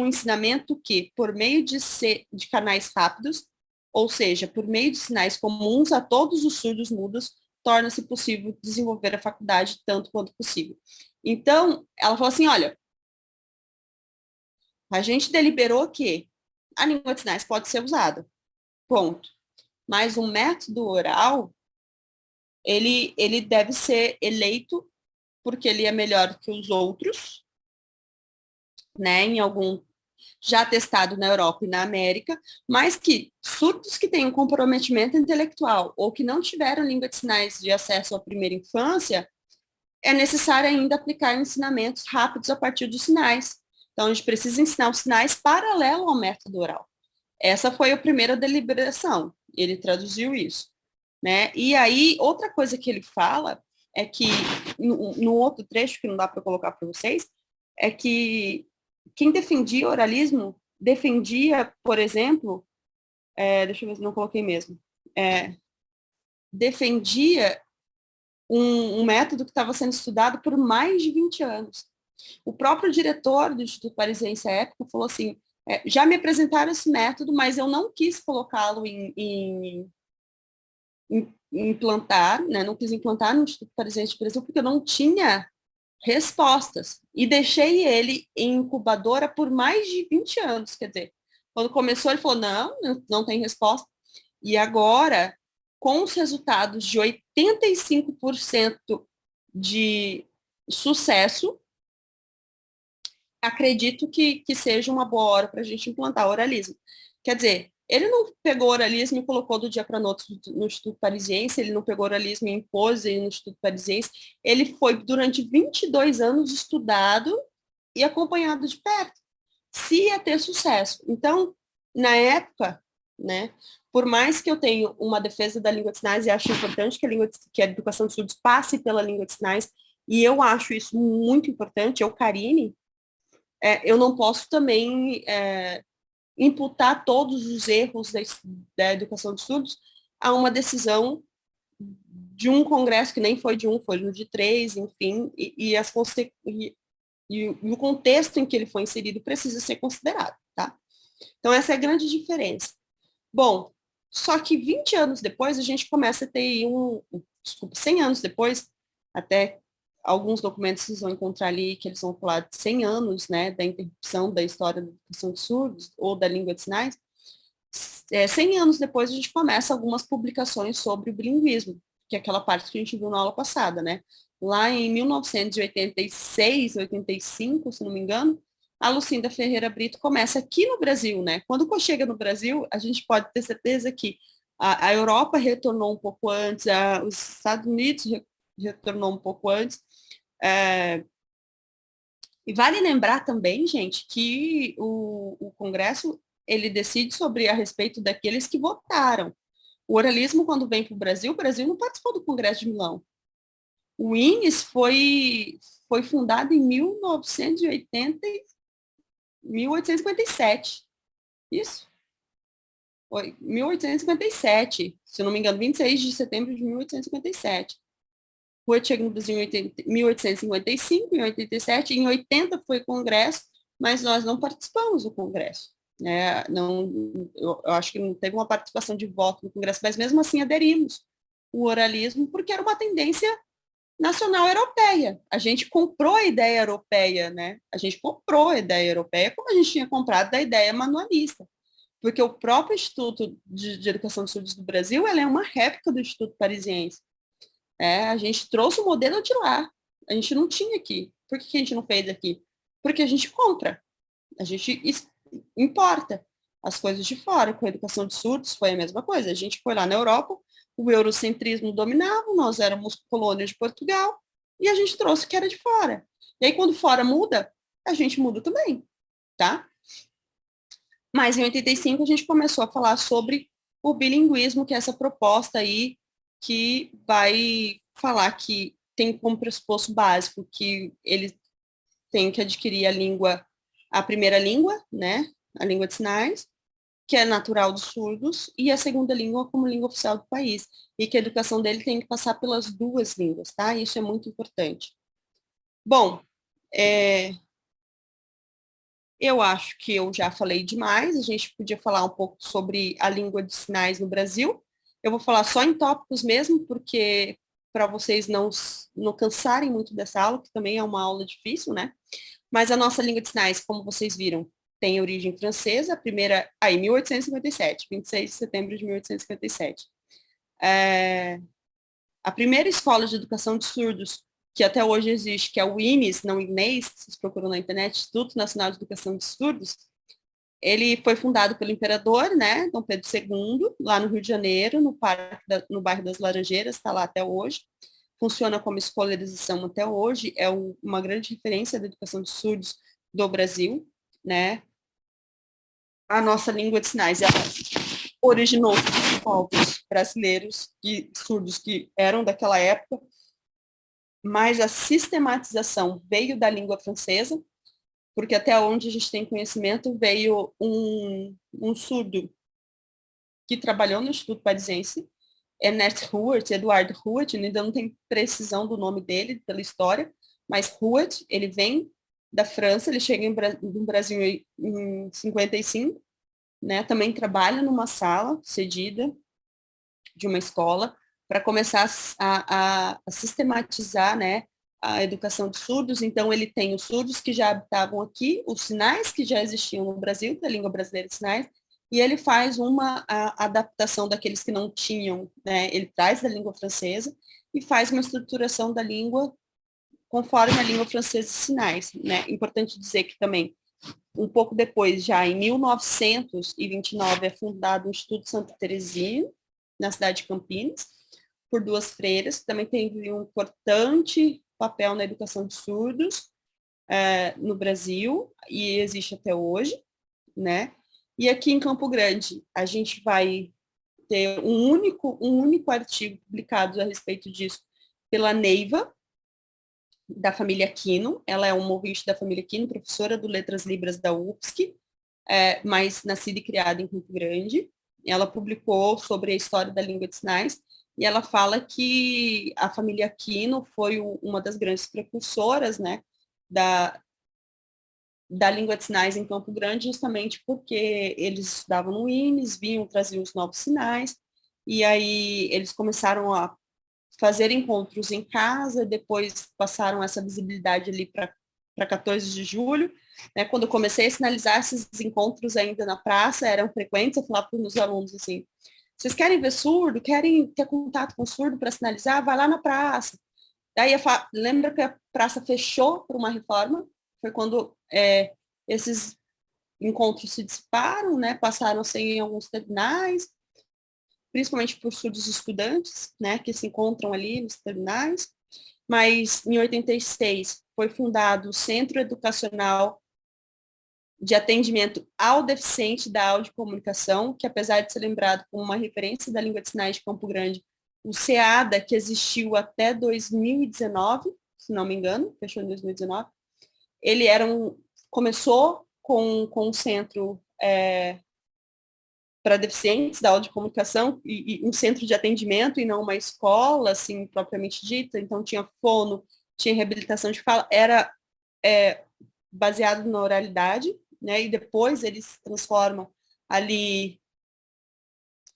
ensinamento que, por meio de canais rápidos, ou seja, por meio de sinais comuns a todos os surdos mudos, torna-se possível desenvolver a faculdade tanto quanto possível. Então, ela falou assim, olha, a gente deliberou que a língua de sinais pode ser usada, ponto. Mas o método oral, ele deve ser eleito porque ele é melhor que os outros, né, já testado na Europa e na América, mas que surdos que têm um comprometimento intelectual ou que não tiveram língua de sinais de acesso à primeira infância, é necessário ainda aplicar ensinamentos rápidos a partir dos sinais. Então, a gente precisa ensinar os sinais paralelo ao método oral. Essa foi a primeira deliberação. Ele traduziu isso, né? E aí, outra coisa que ele fala é que, no outro trecho, que não dá para colocar para vocês, é que quem defendia oralismo defendia, por exemplo, deixa eu ver se não coloquei mesmo, defendia um método que estava sendo estudado por mais de 20 anos. O próprio diretor do Instituto Parisiense à época falou assim, já me apresentaram esse método, mas eu não quis colocá-lo em implantar, né? Não quis implantar no Instituto Parisiense do Brasil, porque eu não tinha respostas. E deixei ele em incubadora por mais de 20 anos, quer dizer, quando começou ele falou, não tem resposta. E agora, com os resultados de 85% de sucesso, acredito que seja uma boa hora para a gente implantar o oralismo. Quer dizer, ele não pegou oralismo e colocou do dia para noite no Instituto Parisiense, ele não pegou oralismo e impôs ele no Instituto Parisiense, ele foi durante 22 anos estudado e acompanhado de perto, se ia ter sucesso. Então, na época, né, por mais que eu tenha uma defesa da língua de sinais e acho importante que a educação de surdos passe pela língua de sinais, e eu acho isso muito importante, Karine, eu não posso também imputar todos os erros da educação de surdos a uma decisão de um congresso, que nem foi de um, foi de 3, enfim, e o contexto em que ele foi inserido precisa ser considerado, tá? Então, essa é a grande diferença. Bom, só que 20 anos depois, a gente começa a ter 100 anos depois, até alguns documentos vocês vão encontrar ali que eles vão falar de 100 anos, né, da interrupção da história da educação de surdos ou da língua de sinais. 100 anos depois, a gente começa algumas publicações sobre o bilinguismo, que é aquela parte que a gente viu na aula passada, né? Lá em 1986, 85, se não me engano, a Lucinda Ferreira Brito começa aqui no Brasil, né? Quando chega no Brasil, a gente pode ter certeza que a Europa retornou um pouco antes, os Estados Unidos retornou um pouco antes. E vale lembrar também, gente, que o Congresso ele decide sobre a respeito daqueles que votaram. O oralismo, quando vem para o Brasil não participou do Congresso de Milão. O INES foi fundado em 1857. Isso? Foi 1857, se não me engano, 26 de setembro de 1857. O Rua chega no Brasil em 1855, em 87, em 80 foi congresso, mas nós não participamos do congresso. Né? Não, eu acho que não teve uma participação de voto no congresso, mas mesmo assim aderimos o oralismo, porque era uma tendência nacional europeia. A gente comprou a ideia europeia, né? A gente comprou a ideia europeia como a gente tinha comprado a ideia manualista. Porque o próprio Instituto de Educação de Surdos do Brasil, ela é uma réplica do Instituto Parisiense. A gente trouxe o modelo de lá. A gente não tinha aqui. Por que a gente não fez aqui? Porque a gente compra. A gente importa as coisas de fora. Com a educação de surdos foi a mesma coisa. A gente foi lá na Europa, o eurocentrismo dominava, nós éramos colônia de Portugal, e a gente trouxe o que era de fora. E aí, quando fora muda, a gente muda também, tá? Mas em 85 a gente começou a falar sobre o bilinguismo, que é essa proposta aí que vai falar que tem como pressuposto básico que ele tem que adquirir a primeira língua, né, a língua de sinais, que é natural dos surdos, e a segunda língua como língua oficial do país, e que a educação dele tem que passar pelas duas línguas, tá? Isso é muito importante. Bom, eu acho que eu já falei demais, a gente podia falar um pouco sobre a língua de sinais no Brasil. Eu vou falar só em tópicos mesmo, porque para vocês não cansarem muito dessa aula, que também é uma aula difícil, né? Mas a nossa língua de sinais, como vocês viram, tem origem francesa, a primeira, em 1857, 26 de setembro de 1857. A primeira escola de educação de surdos que até hoje existe, que é o INES, não INES, vocês procuram na internet, Instituto Nacional de Educação de Surdos, Ele foi fundado pelo imperador, né, Dom Pedro II, lá no Rio de Janeiro, no bairro das Laranjeiras, está lá até hoje. Funciona como escolarização até hoje, é uma grande referência da educação de surdos do Brasil, né. A nossa língua de sinais, ela originou-se dos povos brasileiros e surdos que eram daquela época, mas a sistematização veio da língua francesa, porque até onde a gente tem conhecimento veio um surdo que trabalhou no Instituto Parisiense, Ernest Huart, Eduardo Huart, ainda não tem precisão do nome dele, pela história, mas Huart, ele vem da França, ele chega no Brasil em 55, né, também trabalha numa sala cedida de uma escola para começar a sistematizar, né, a educação de surdos. Então, ele tem os surdos que já habitavam aqui, os sinais que já existiam no Brasil, da língua brasileira de sinais, e ele faz uma adaptação daqueles que não tinham, né, ele traz da língua francesa e faz uma estruturação da língua conforme a língua francesa de sinais, né. Importante dizer que também, um pouco depois, já em 1929, é fundado o Instituto Santa Teresinha, na cidade de Campinas, por duas freiras, que também teve um importante papel na educação de surdos no Brasil, e existe até hoje, né? E aqui em Campo Grande, a gente vai ter um único artigo publicado a respeito disso pela Neiva, da família Quino. Ela é uma ouvinte da família Quino, professora do Letras Libras da UFSC, mas nascida e criada em Campo Grande. Ela publicou sobre a história da língua de sinais, e ela fala que a família Quino foi uma das grandes precursoras, né, da língua de sinais em Campo Grande, justamente porque eles estudavam no INES, vinham, traziam os novos sinais, e aí eles começaram a fazer encontros em casa, depois passaram essa visibilidade ali para 14 de julho, né, quando eu comecei a sinalizar esses encontros ainda na praça, eram frequentes, eu falava para os meus alunos assim, vocês querem ver surdo? Querem ter contato com surdo para sinalizar? Vai lá na praça. Daí, lembra que a praça fechou por uma reforma? Foi quando esses encontros se dissiparam, né, passaram a ser em alguns terminais, principalmente por surdos estudantes, né, que se encontram ali nos terminais. Mas em 86 foi fundado o Centro Educacional de Atendimento ao Deficiente da Audiocomunicação, que apesar de ser lembrado como uma referência da língua de sinais de Campo Grande, o CEADA, que existiu até 2019, se não me engano, fechou em 2019, ele começou com um centro para deficientes da audiocomunicação e um centro de atendimento e não uma escola, assim, propriamente dita. Então, tinha fono, tinha reabilitação de fala, era baseado na oralidade, né? E depois ele se transforma ali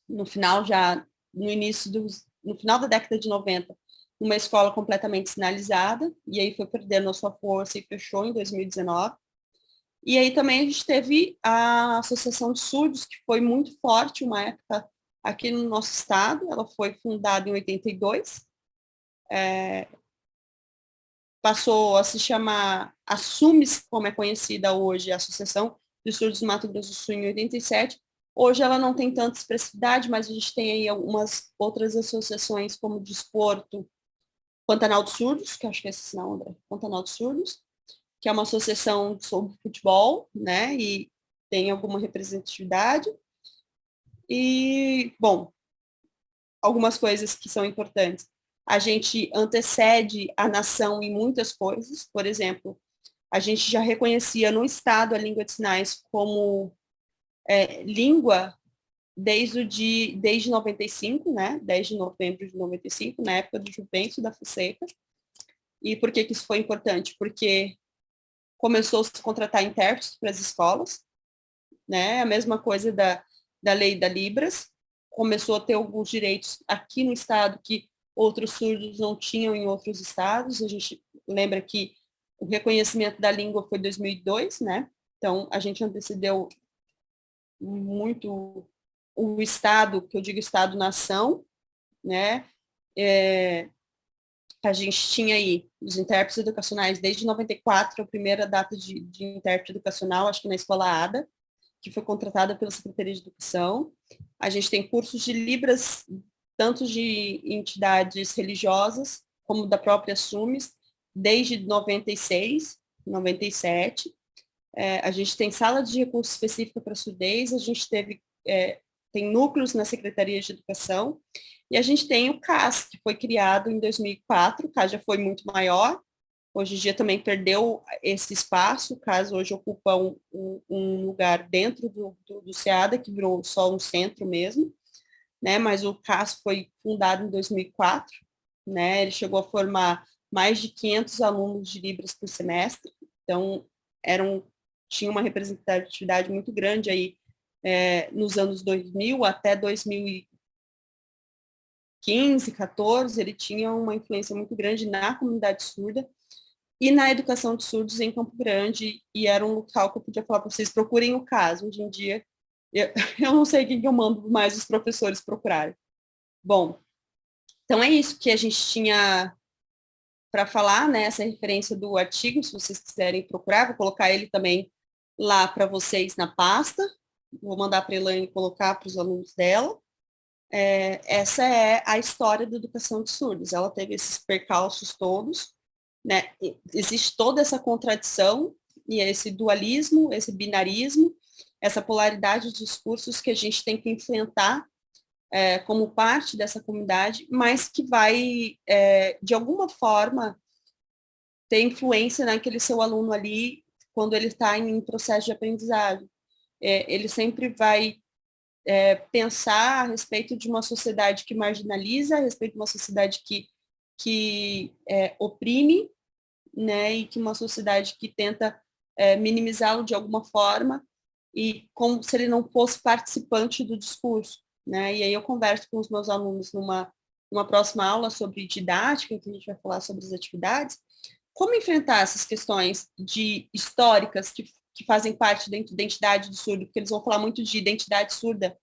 no final, já no final da década de 90, uma escola completamente sinalizada, e aí foi perdendo a sua força e fechou em 2019. E aí também a gente teve a Associação de Surdos, que foi muito forte uma época aqui no nosso estado. Ela foi fundada em 82, passou a se chamar Assumes, como é conhecida hoje, a Associação de Surdos do Mato Grosso do Sul, em 87. Hoje ela não tem tanta expressividade, mas a gente tem aí algumas outras associações, como o Desporto, Pantanal dos Surdos, que acho que é esse não, André, Pantanal dos Surdos, que é uma associação sobre futebol, né, e tem alguma representatividade. E, bom, algumas coisas que são importantes. A gente antecede a nação em muitas coisas. Por exemplo, a gente já reconhecia no Estado a língua de sinais como língua desde 95, né, 10 de novembro de 95, na época do Juventus da Fonseca. E por que isso foi importante? Porque começou a se contratar intérpretes para as escolas, né? A mesma coisa da lei da Libras, começou a ter alguns direitos aqui no estado que outros surdos não tinham em outros estados. A gente lembra que o reconhecimento da língua foi em 2002, né? Então, a gente antecedeu muito o estado, que eu digo estado-nação, né? A gente tinha aí os intérpretes educacionais desde 94, a primeira data de intérprete educacional, acho que na escola ADA, que foi contratada pela Secretaria de Educação. A gente tem cursos de Libras, tanto de entidades religiosas, como da própria SUMES, desde 96, 97. A gente tem sala de recurso específica para surdez, a gente tem núcleos na Secretaria de Educação, e a gente tem o CAS, que foi criado em 2004, o CAS já foi muito maior, hoje em dia também perdeu esse espaço, o CAS hoje ocupa um lugar dentro do SEADA, que virou só um centro mesmo, né, mas o CAS foi fundado em 2004, né, ele chegou a formar mais de 500 alunos de Libras por semestre, então tinha uma representatividade muito grande aí nos anos 2000 até 2015, 14, ele tinha uma influência muito grande na comunidade surda e na educação de surdos em Campo Grande, e era um local que eu podia falar para vocês, procurem o caso. Hoje em dia, eu não sei o que eu mando mais os professores procurarem. Bom, então é isso que a gente tinha para falar, né, essa referência do artigo, se vocês quiserem procurar, vou colocar ele também lá para vocês na pasta, vou mandar para a Elaine colocar para os alunos dela. Essa é a história da educação de surdos, ela teve esses percalços todos, né? Existe toda essa contradição e esse dualismo, esse binarismo, essa polaridade de discursos que a gente tem que enfrentar como parte dessa comunidade, mas que vai, de alguma forma, ter influência naquele seu aluno ali quando ele está em processo de aprendizagem. Ele sempre vai pensar a respeito de uma sociedade que marginaliza, a respeito de uma sociedade que oprime, né, e que uma sociedade que tenta minimizá-lo de alguma forma, e como se ele não fosse participante do discurso, né? E aí eu converso com os meus alunos numa próxima aula sobre didática, que a gente vai falar sobre as atividades, como enfrentar essas questões históricas que fazem parte da identidade do surdo, porque eles vão falar muito de identidade surda,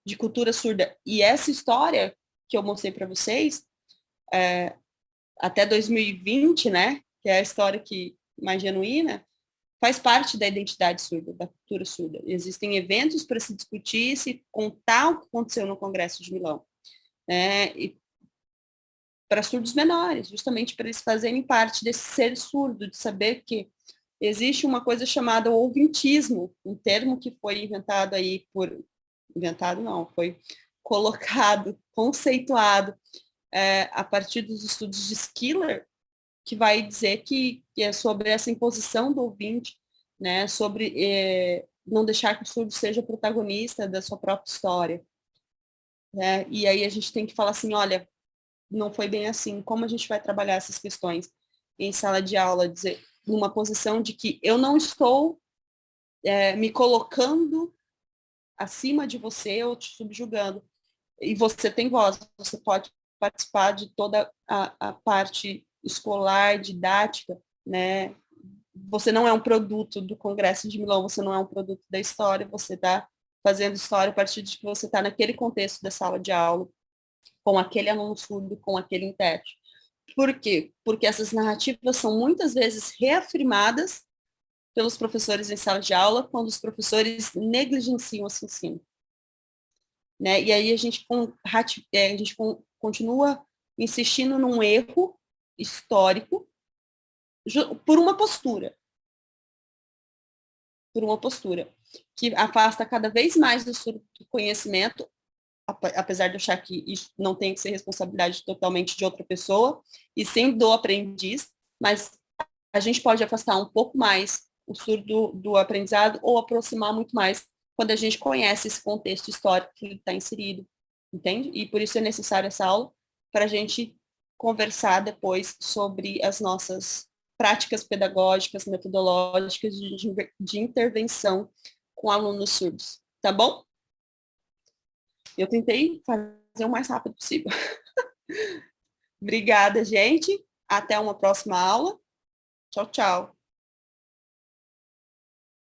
de cultura surda, e essa história que eu mostrei para vocês, até 2020, né, que é a história mais genuína, faz parte da identidade surda, da cultura surda. Existem eventos para se discutir, se contar o que aconteceu no Congresso de Milão, né, e para surdos menores, justamente para eles fazerem parte desse ser surdo, de saber que existe uma coisa chamada ouvintismo, um termo que foi inventado aí foi colocado, conceituado a partir dos estudos de Skiller, que vai dizer que é sobre essa imposição do ouvinte, né, sobre não deixar que o surdo seja protagonista da sua própria história. Né? E aí a gente tem que falar assim, olha, não foi bem assim, como a gente vai trabalhar essas questões em sala de aula, dizer, numa posição de que eu não estou me colocando acima de você ou te subjugando, e você tem voz, você pode participar de toda a parte escolar, didática, né? Você não é um produto do Congresso de Milão, você não é um produto da história, você está fazendo história a partir de que você está naquele contexto da sala de aula, com aquele aluno surdo, com aquele intérprete. Por quê? Porque essas narrativas são muitas vezes reafirmadas pelos professores em sala de aula, quando os professores negligenciam esse ensino. Né? E aí a gente continua insistindo num erro histórico por uma postura. Por uma postura que afasta cada vez mais do conhecimento, apesar de achar que isso não tem que ser responsabilidade totalmente de outra pessoa, e sim do aprendiz, mas a gente pode afastar um pouco mais o surdo do aprendizado ou aproximar muito mais quando a gente conhece esse contexto histórico que ele está inserido, entende? E por isso é necessário essa aula para a gente conversar depois sobre as nossas práticas pedagógicas, metodológicas de intervenção com alunos surdos, tá bom? Eu tentei fazer o mais rápido possível. Obrigada, gente. Até uma próxima aula. Tchau, tchau.